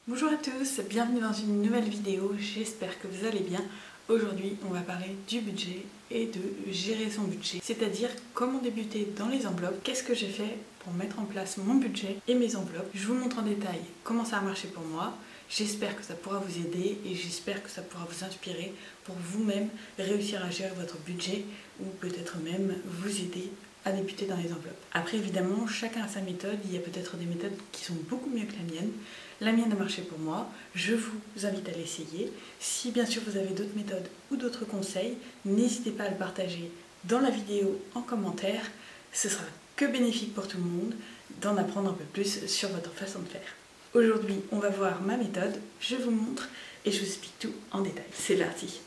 Bonjour à tous, bienvenue dans une nouvelle vidéo, j'espère que vous allez bien. Aujourd'hui, on va parler du budget et de gérer son budget, c'est-à-dire comment débuter dans les enveloppes, qu'est-ce que j'ai fait pour mettre en place mon budget et mes enveloppes. Je vous montre en détail comment ça a marché pour moi, j'espère que ça pourra vous aider et j'espère que ça pourra vous inspirer pour vous-même réussir à gérer votre budget ou peut-être même vous aider à débuter dans les enveloppes. Après évidemment, chacun a sa méthode, il y a peut-être des méthodes qui sont beaucoup mieux que la mienne. La mienne a marché pour moi, je vous invite à l'essayer. Si bien sûr vous avez d'autres méthodes ou d'autres conseils, n'hésitez pas à le partager dans la vidéo en commentaire. Ce sera que bénéfique pour tout le monde d'en apprendre un peu plus sur votre façon de faire. Aujourd'hui, on va voir ma méthode, je vous montre et je vous explique tout en détail. C'est parti!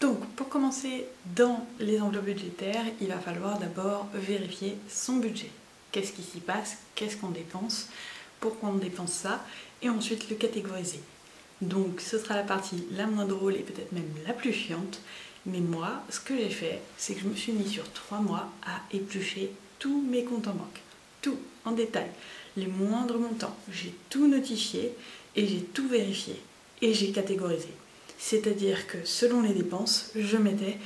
Donc, pour commencer dans les enveloppes budgétaires, il va falloir d'abord vérifier son budget. Qu'est-ce qui s'y passe? Qu'est-ce qu'on dépense? Pourquoi on dépense ça? Et ensuite le catégoriser. Donc, ce sera la partie la moins drôle et peut-être même la plus chiante. Mais moi, ce que j'ai fait, c'est que je me suis mis sur 3 mois à éplucher tous mes comptes en banque. Tout, en détail. Les moindres montants. J'ai tout notifié et j'ai tout vérifié. Et j'ai catégorisé. C'est-à-dire que selon les dépenses, je mettais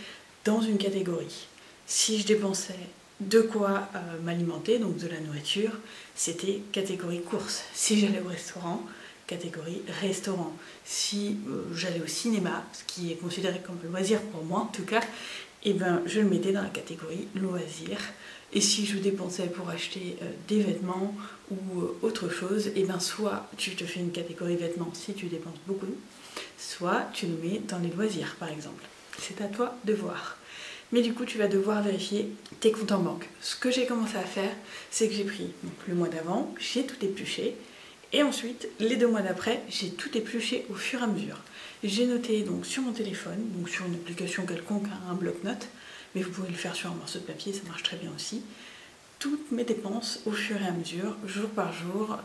dans une catégorie. Si je dépensais de quoi m'alimenter, donc de la nourriture, c'était catégorie courses. Si j'allais au restaurant, catégorie restaurant. Si j'allais au cinéma, ce qui est considéré comme un loisir pour moi en tout cas, et ben, je le mettais dans la catégorie loisirs. Et si je dépensais pour acheter des vêtements ou autre chose, et ben soit tu te fais une catégorie vêtements si tu dépenses beaucoup, soit tu le mets dans les loisirs par exemple. C'est à toi de voir. Mais du coup tu vas devoir vérifier tes comptes en banque. Ce que j'ai commencé à faire, c'est que j'ai pris donc, le mois d'avant, j'ai tout épluché, et ensuite les 2 mois d'après, j'ai tout épluché au fur et à mesure. J'ai noté donc sur mon téléphone, donc sur une application quelconque, un bloc-notes, mais vous pouvez le faire sur un morceau de papier, ça marche très bien aussi, toutes mes dépenses au fur et à mesure, jour par jour,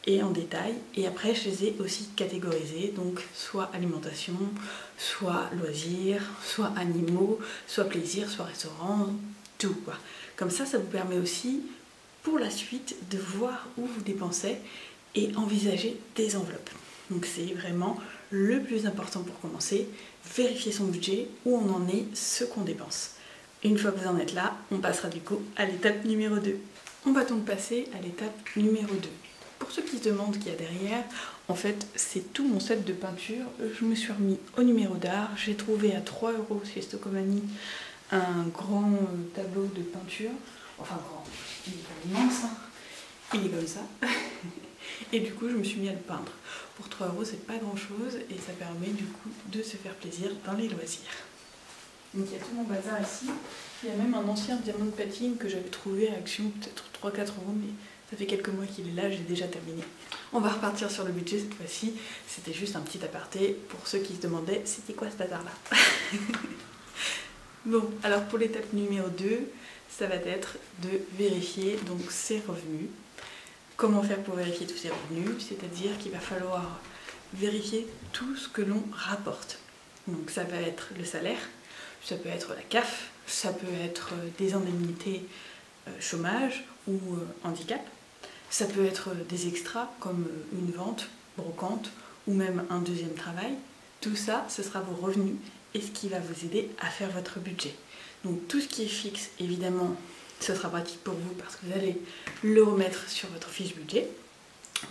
et en détail, et après je les ai aussi catégorisées, donc soit alimentation, soit loisirs, soit animaux, soit plaisir, soit restaurant, tout quoi. Comme ça vous permet aussi pour la suite de voir où vous dépensez et envisager des enveloppes. Donc c'est vraiment le plus important pour commencer, vérifier son budget, où on en est, ce qu'on dépense. Une fois que vous en êtes là, on passera du coup à l'étape numéro 2. On va donc passer à l'étape numéro 2. Pour ceux qui se demandent ce qu'il y a derrière, en fait c'est tout mon set de peinture. Je me suis remis au numéro d'art, j'ai trouvé à 3 € chez Stocomanie un grand tableau de peinture, enfin grand, il est pas immense, hein. Il est comme ça. Et du coup je me suis mis à le peindre. Pour 3 € c'est pas grand chose et ça permet du coup de se faire plaisir dans les loisirs. Donc il y a tout mon bazar ici. Il y a même un ancien diamant de patine que j'avais trouvé à Action, peut-être 3-4 €, mais ça fait quelques mois qu'il est là, j'ai déjà terminé. On va repartir sur le budget cette fois-ci. C'était juste un petit aparté pour ceux qui se demandaient c'était quoi ce bazar-là. Bon, alors pour l'étape numéro 2, ça va être de vérifier donc ses revenus. Comment faire pour vérifier tous ses revenus? C'est-à-dire qu'il va falloir vérifier tout ce que l'on rapporte. Donc ça va être le salaire, ça peut être la CAF, ça peut être des indemnités chômage ou handicap, ça peut être des extras comme une vente, brocante ou même un deuxième travail. Tout ça, ce sera vos revenus et ce qui va vous aider à faire votre budget. Donc tout ce qui est fixe, évidemment, ce sera pratique pour vous parce que vous allez le remettre sur votre fiche budget.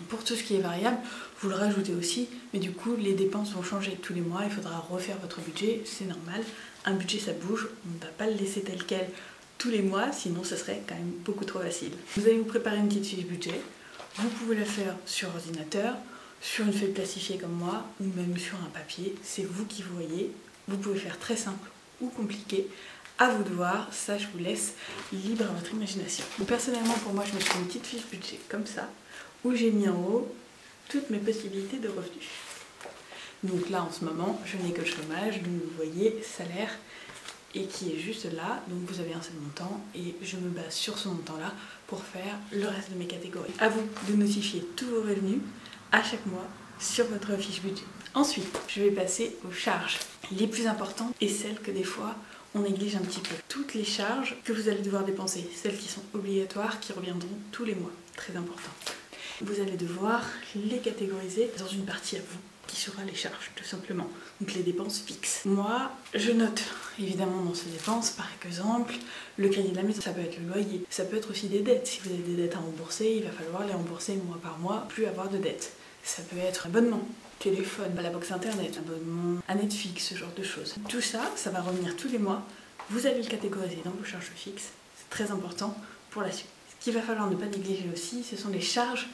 Pour tout ce qui est variable, vous le rajoutez aussi, mais du coup les dépenses vont changer tous les mois, il faudra refaire votre budget, c'est normal. Un budget ça bouge, on ne va pas le laisser tel quel tous les mois, sinon ce serait quand même beaucoup trop facile. Vous allez vous préparer une petite fiche budget, vous pouvez la faire sur ordinateur, sur une feuille plastifiée comme moi, ou même sur un papier, c'est vous qui voyez. Vous pouvez faire très simple ou compliqué, à vous de voir, ça je vous laisse libre à votre imagination. Donc, personnellement pour moi je me suis fait une petite fiche budget comme ça, où j'ai mis en haut toutes mes possibilités de revenus. Donc là en ce moment je n'ai que le chômage, donc vous voyez salaire, et qui est juste là, donc vous avez un seul montant et je me base sur ce montant là pour faire le reste de mes catégories. À vous de notifier tous vos revenus à chaque mois sur votre fiche budget. Ensuite je vais passer aux charges les plus importantes et celles que des fois on néglige un petit peu. Toutes les charges que vous allez devoir dépenser, celles qui sont obligatoires, qui reviendront tous les mois, très important. vous allez devoir les catégoriser dans une partie à vous, qui sera les charges, tout simplement. Donc les dépenses fixes. Moi, je note évidemment dans ces dépenses, par exemple, le crédit de la maison, ça peut être le loyer, ça peut être aussi des dettes. Si vous avez des dettes à rembourser, il va falloir les rembourser mois par mois, plus avoir de dettes. Ça peut être abonnement, téléphone, la box internet, abonnement à Netflix, ce genre de choses. Tout ça, ça va revenir tous les mois. Vous allez le catégoriser dans vos charges fixes. C'est très important pour la suite. Ce qu'il va falloir ne pas négliger aussi, ce sont les charges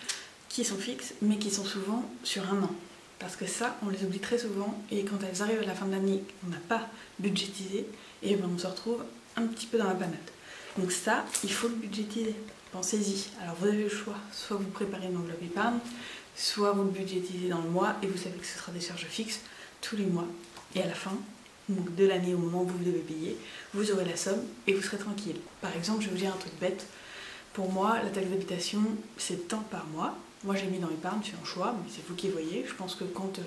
qui sont fixes, mais qui sont souvent sur un an. Parce que ça, on les oublie très souvent, et quand elles arrivent à la fin de l'année, on n'a pas budgétisé, et bien on se retrouve un petit peu dans la panade. Donc ça, il faut le budgétiser. Pensez-y. Alors vous avez le choix, soit vous préparez une enveloppe épargne, soit vous le budgétisez dans le mois, et vous savez que ce sera des charges fixes tous les mois. Et à la fin donc de l'année, au moment où vous devez payer, vous aurez la somme et vous serez tranquille. Par exemple, je vais vous dire un truc bête. Pour moi, la taxe d'habitation, c'est tant par mois. Moi, j'ai mis dans l'épargne, c'est un choix, mais c'est vous qui voyez. Je pense que quand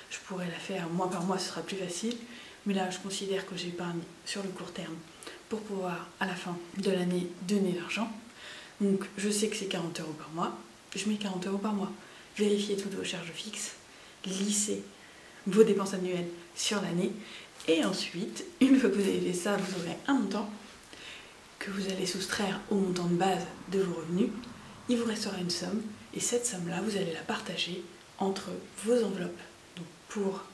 je pourrais la faire mois par mois, ce sera plus facile. Mais là, je considère que j'épargne sur le court terme pour pouvoir, à la fin de l'année, donner l'argent. Donc, je sais que c'est 40 € par mois. Je mets 40 € par mois. Vérifiez toutes vos charges fixes. Lissez vos dépenses annuelles sur l'année. Et ensuite, une fois que vous avez fait ça, vous aurez un montant que vous allez soustraire au montant de base de vos revenus. Il vous restera une somme. Et cette somme-là, vous allez la partager entre vos enveloppes, donc pour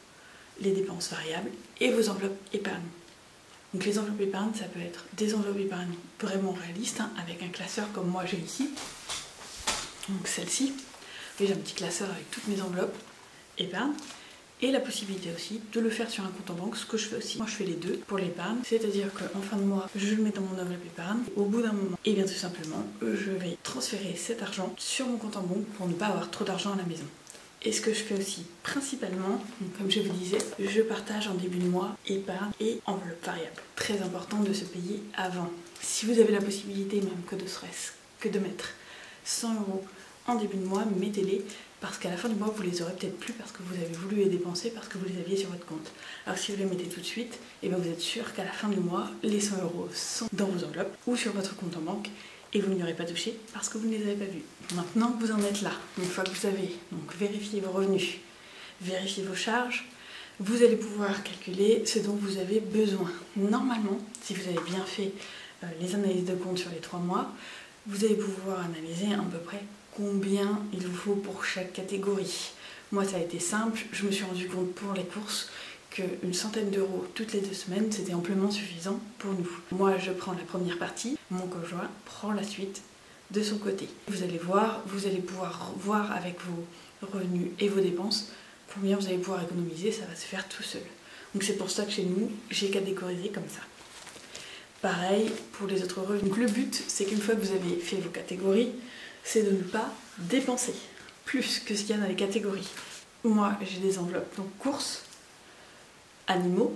les dépenses variables, et vos enveloppes épargne. Donc les enveloppes épargne, ça peut être des enveloppes épargne vraiment réalistes, avec un classeur comme moi j'ai ici. Donc celle-ci, j'ai un petit classeur avec toutes mes enveloppes épargne. Et la possibilité aussi de le faire sur un compte en banque, ce que je fais aussi. Moi je fais les deux pour l'épargne, c'est-à-dire qu'en fin de mois, je le mets dans mon enveloppe épargne. Au bout d'un moment, et bien tout simplement, je vais transférer cet argent sur mon compte en banque pour ne pas avoir trop d'argent à la maison. Et ce que je fais aussi principalement, comme je vous disais, je partage en début de mois épargne et enveloppe variable. Très important de se payer avant. Si vous avez la possibilité même que de mettre 100 € en début de mois, mettez-les. Parce qu'à la fin du mois, vous les aurez peut-être plus parce que vous avez voulu les dépenser, parce que vous les aviez sur votre compte. Alors si vous les mettez tout de suite, et bien vous êtes sûr qu'à la fin du mois, les 100 € sont dans vos enveloppes ou sur votre compte en banque et vous n'y aurez pas touché parce que vous ne les avez pas vus. Maintenant que vous en êtes là, une fois que vous avez donc vérifié vos revenus, vérifié vos charges, vous allez pouvoir calculer ce dont vous avez besoin. Normalement, si vous avez bien fait les analyses de compte sur les 3 mois, vous allez pouvoir analyser à peu près combien il vous faut pour chaque catégorie. Moi ça a été simple, je me suis rendu compte pour les courses qu'une centaine d'euros toutes les 2 semaines c'était amplement suffisant pour nous. Moi je prends la première partie, mon conjoint prend la suite de son côté. Vous allez pouvoir voir avec vos revenus et vos dépenses combien vous allez pouvoir économiser, ça va se faire tout seul. Donc c'est pour ça que chez nous j'ai catégorisé comme ça. Pareil pour les autres revenus. Donc le but c'est qu'une fois que vous avez fait vos catégories, c'est de ne pas dépenser plus que ce qu'il y a dans les catégories. Moi, j'ai des enveloppes, donc courses, animaux,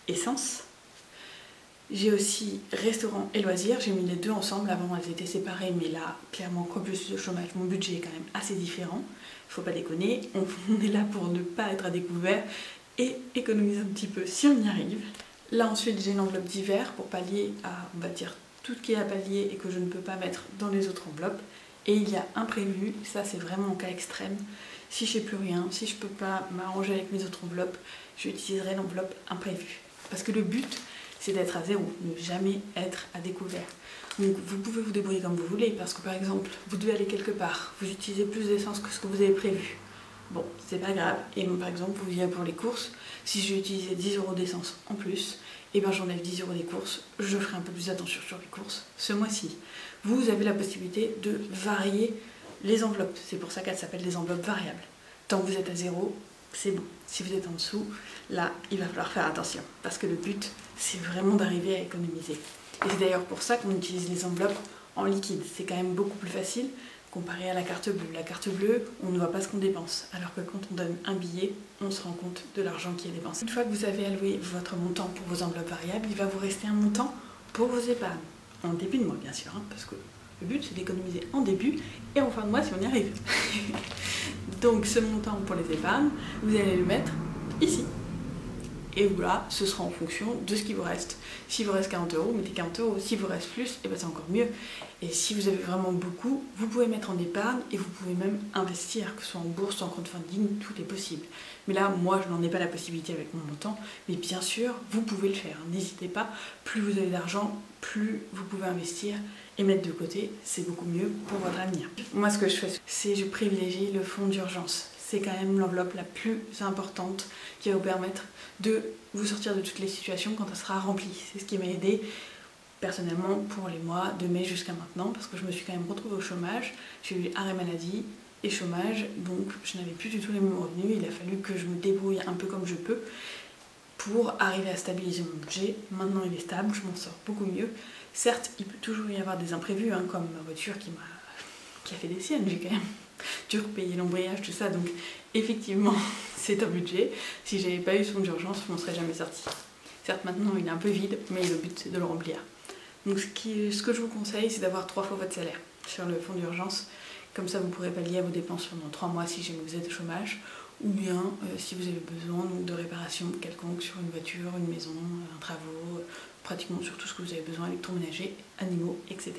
essence. J'ai aussi restaurant et loisirs, j'ai mis les deux ensemble, avant elles étaient séparées, mais là, clairement, comme je suis au chômage, mon budget est quand même assez différent. Faut pas déconner, on est là pour ne pas être à découvert et économiser un petit peu si on y arrive. Là ensuite, j'ai une enveloppe d'hiver pour pallier à, on va dire, tout ce qui est à pallier et que je ne peux pas mettre dans les autres enveloppes. Et il y a imprévu, ça c'est vraiment en cas extrême. Si je n'ai plus rien, si je ne peux pas m'arranger avec mes autres enveloppes, j'utiliserai l'enveloppe imprévue. Parce que le but, c'est d'être à zéro, ne jamais être à découvert. Donc vous pouvez vous débrouiller comme vous voulez, parce que par exemple, vous devez aller quelque part, vous utilisez plus d'essence que ce que vous avez prévu. Bon, c'est pas grave. Et moi par exemple, vous virez pour les courses, si j'ai utilisé 10 € d'essence en plus, et ben j'enlève 10 € des courses, je ferai un peu plus attention sur les courses ce mois-ci. Vous avez la possibilité de varier les enveloppes, c'est pour ça qu'elles s'appellent des enveloppes variables. Tant que vous êtes à 0, c'est bon. Si vous êtes en dessous, là, il va falloir faire attention, parce que le but, c'est vraiment d'arriver à économiser. Et c'est d'ailleurs pour ça qu'on utilise les enveloppes en liquide, c'est quand même beaucoup plus facile comparé à la carte bleue. La carte bleue, on ne voit pas ce qu'on dépense, alors que quand on donne un billet, on se rend compte de l'argent qui est dépensé. Une fois que vous avez alloué votre montant pour vos enveloppes variables, il va vous rester un montant pour vos épargnes. En début de mois, bien sûr, parce que le but, c'est d'économiser en début et en fin de mois si on y arrive. Donc ce montant pour les épargnes, vous allez le mettre ici. et voilà, ce sera en fonction de ce qui vous reste. S'il vous reste 40 €, mettez 40 €. S'il vous reste plus, et ben c'est encore mieux. Et si vous avez vraiment beaucoup, vous pouvez mettre en épargne et vous pouvez même investir, que ce soit en bourse, en crowdfunding, tout est possible. Mais là, moi, je n'en ai pas la possibilité avec mon montant, mais bien sûr, vous pouvez le faire. N'hésitez pas, plus vous avez d'argent, plus vous pouvez investir et mettre de côté, c'est beaucoup mieux pour votre avenir. Moi, ce que je fais, c'est je privilégie le fonds d'urgence. C'est quand même l'enveloppe la plus importante qui va vous permettre de vous sortir de toutes les situations quand elle sera remplie. C'est ce qui m'a aidé personnellement pour les mois de mai jusqu'à maintenant, parce que je me suis quand même retrouvée au chômage. J'ai eu arrêt maladie et chômage, donc je n'avais plus du tout les mêmes revenus. Il a fallu que je me débrouille un peu comme je peux pour arriver à stabiliser mon budget. Maintenant il est stable, je m'en sors beaucoup mieux. Certes, il peut toujours y avoir des imprévus, hein, comme ma voiture qui a fait des siennes. J'ai quand même dû repayer l'embrayage, tout ça, donc effectivement c'est un budget. Si j'avais pas eu ce fonds d'urgence, je m'en serais jamais sorti. Certes, maintenant il est un peu vide, mais le but c'est de le remplir. Donc ce que je vous conseille, c'est d'avoir 3 fois votre salaire sur le fonds d'urgence. Comme ça, vous pourrez pallier à vos dépenses pendant 3 mois si jamais vous êtes au chômage, ou bien si vous avez besoin donc, de réparation quelconque sur une voiture, une maison, un travaux, pratiquement sur tout ce que vous avez besoin, électroménager, animaux, etc.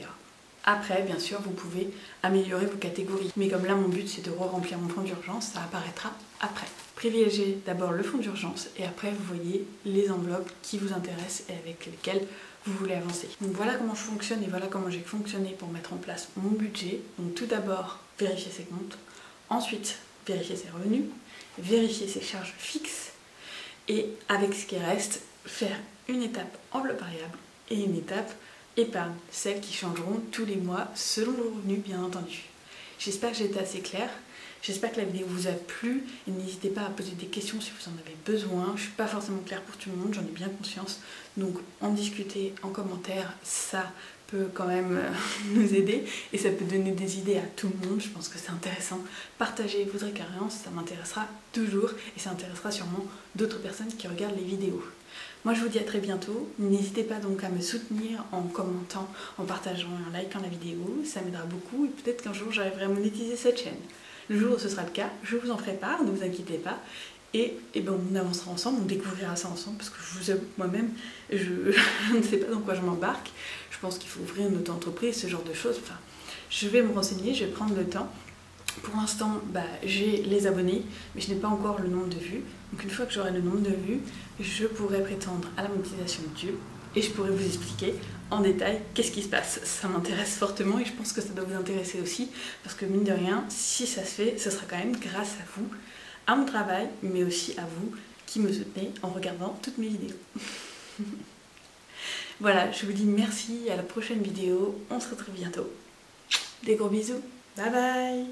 Après, bien sûr, vous pouvez améliorer vos catégories. Mais comme là, mon but, c'est de re-remplir mon fonds d'urgence, ça apparaîtra après. Privilégiez d'abord le fonds d'urgence et après, vous voyez les enveloppes qui vous intéressent et avec lesquelles vous voulez avancer. Donc voilà comment je fonctionne et voilà comment j'ai fonctionné pour mettre en place mon budget. Donc tout d'abord, vérifier ses comptes. Ensuite, vérifier ses revenus. Vérifier ses charges fixes. Et avec ce qui reste, faire une étape enveloppe variable et une étape épargne, celles qui changeront tous les mois selon vos revenus bien entendu. J'espère que j'ai été assez claire, j'espère que la vidéo vous a plu et n'hésitez pas à poser des questions si vous en avez besoin. Je ne suis pas forcément claire pour tout le monde, j'en ai bien conscience, donc en discuter en commentaire, ça peut quand même nous aider et ça peut donner des idées à tout le monde. Je pense que c'est intéressant. Partagez vos expériences, ça m'intéressera toujours et ça intéressera sûrement d'autres personnes qui regardent les vidéos. Moi je vous dis à très bientôt, n'hésitez pas donc à me soutenir en commentant, en partageant et en likant la vidéo, ça m'aidera beaucoup et peut-être qu'un jour j'arriverai à monétiser cette chaîne. Le jour où ce sera le cas, je vous en ferai part, ne vous inquiétez pas, et ben on avancera ensemble, on découvrira ça ensemble, parce que je vous avoue que moi-même, je ne sais pas dans quoi je m'embarque, je pense qu'il faut ouvrir une auto-entreprise, ce genre de choses, enfin, je vais me renseigner, je vais prendre le temps. Pour l'instant, j'ai les abonnés, mais je n'ai pas encore le nombre de vues. Donc une fois que j'aurai le nombre de vues, je pourrai prétendre à la monétisation YouTube et je pourrai vous expliquer en détail qu'est-ce qui se passe. Ça m'intéresse fortement et je pense que ça doit vous intéresser aussi, parce que mine de rien, si ça se fait, ce sera quand même grâce à vous, à mon travail, mais aussi à vous qui me soutenez en regardant toutes mes vidéos. Voilà, je vous dis merci, à la prochaine vidéo, on se retrouve bientôt. Des gros bisous, bye bye.